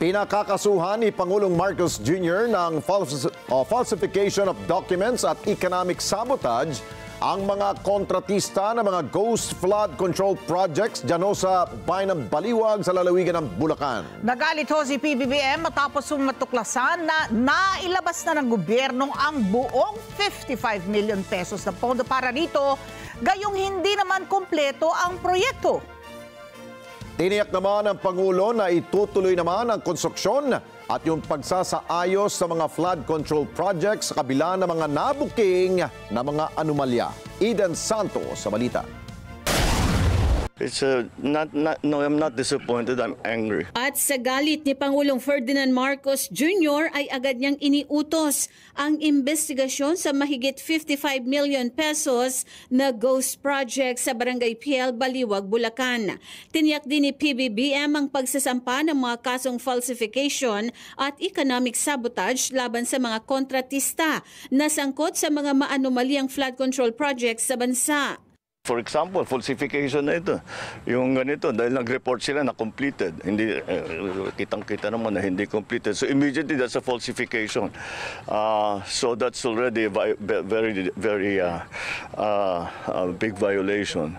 Pinakakasuhan ni Pangulong Marcos Jr. ng falsification of documents at economic sabotage ang mga kontratista ng mga ghost flood control projects dyan sa bayan ng Baliwag sa lalawigan ng Bulacan. Nagalit ho si PBBM matapos matuklasan na nailabas na ng gobyerno ang buong 55 million pesos na pondo para rito, gayong hindi naman kumpleto ang proyekto. Tiniyak naman ng Pangulo na itutuloy naman ang konstruksyon at yung pagsasaayos sa mga flood control projects sa kabila ng mga nabuking na mga anomalya. Eden Santos sa balita. No, I'm not disappointed, I'm angry. At sa galit ni Pangulong Ferdinand Marcos Jr. ay agad niyang iniutos ang investigasyon sa mahigit 55 million pesos na ghost project sa Barangay PL Baliwag, Bulacan. Tiniyak din ni PBBM ang pagsasampa ng mga kasong falsification at economic sabotage laban sa mga kontratista na sangkot sa mga maanomaliang flood control projects sa bansa. For example, falsification na ito. Yung ganito, dahil nag-report sila na completed. Hindi, kitang-kita naman na hindi completed. So immediately, that's a falsification. So that's already a very big violation.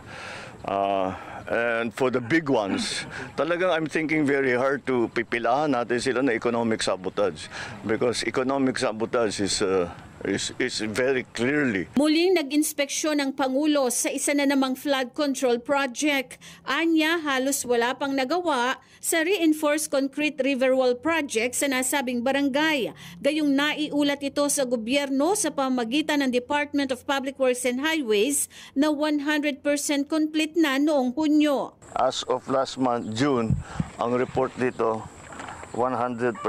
And for the big ones, talagang I'm thinking very hard to pipilahan natin sila na economic sabotage. Because economic sabotage is very clearly. Muling nag-inspeksyon ng Pangulo sa isa na namang flood control project. Anya, halos wala pang nagawa sa reinforced concrete river wall project sa nasabing barangay. Gayong naiulat ito sa gobyerno sa pamamagitan ng Department of Public Works and Highways na 100% complete na noong Hunyo. As of last month, June, ang report dito 100%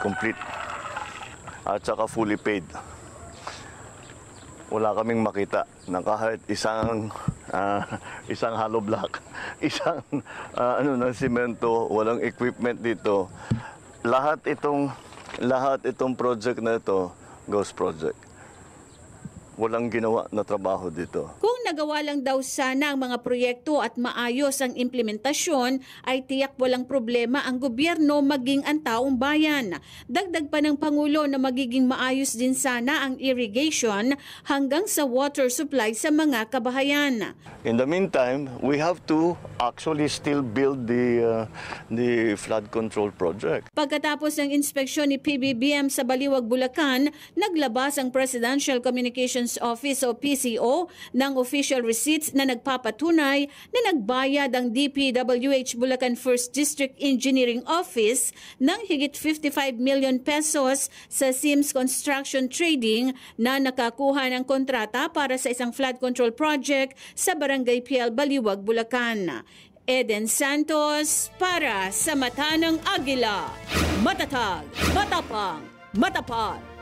complete at saka fully paid. Wala kaming makita na kahit isang hollow block, isang ng simento, walang equipment dito. Lahat itong project na ito, ghost project. Walang ginawa na trabaho dito. Kung nagawa lang daw sana ang mga proyekto at maayos ang implementasyon, ay tiyak walang problema ang gobyerno maging ang taong bayan. Dagdag pa ng Pangulo na magiging maayos din sana ang irrigation hanggang sa water supply sa mga kabahayan. In the meantime, we have to actually still build the flood control project. Pagkatapos ng inspeksyon ni PBBM sa Baliwag, Bulacan, naglabas ang Presidential Communications Office o PCO ng official receipts na nagpapatunay na nagbayad ang DPWH Bulacan 1st District Engineering Office ng higit 55 million pesos sa Sims Construction Trading na nakakuha ng kontrata para sa isang flood control project sa Barangay PL Baliwag, Bulacan. Eden Santos para sa Mata ng Agila. Matatag, matapang, matapat.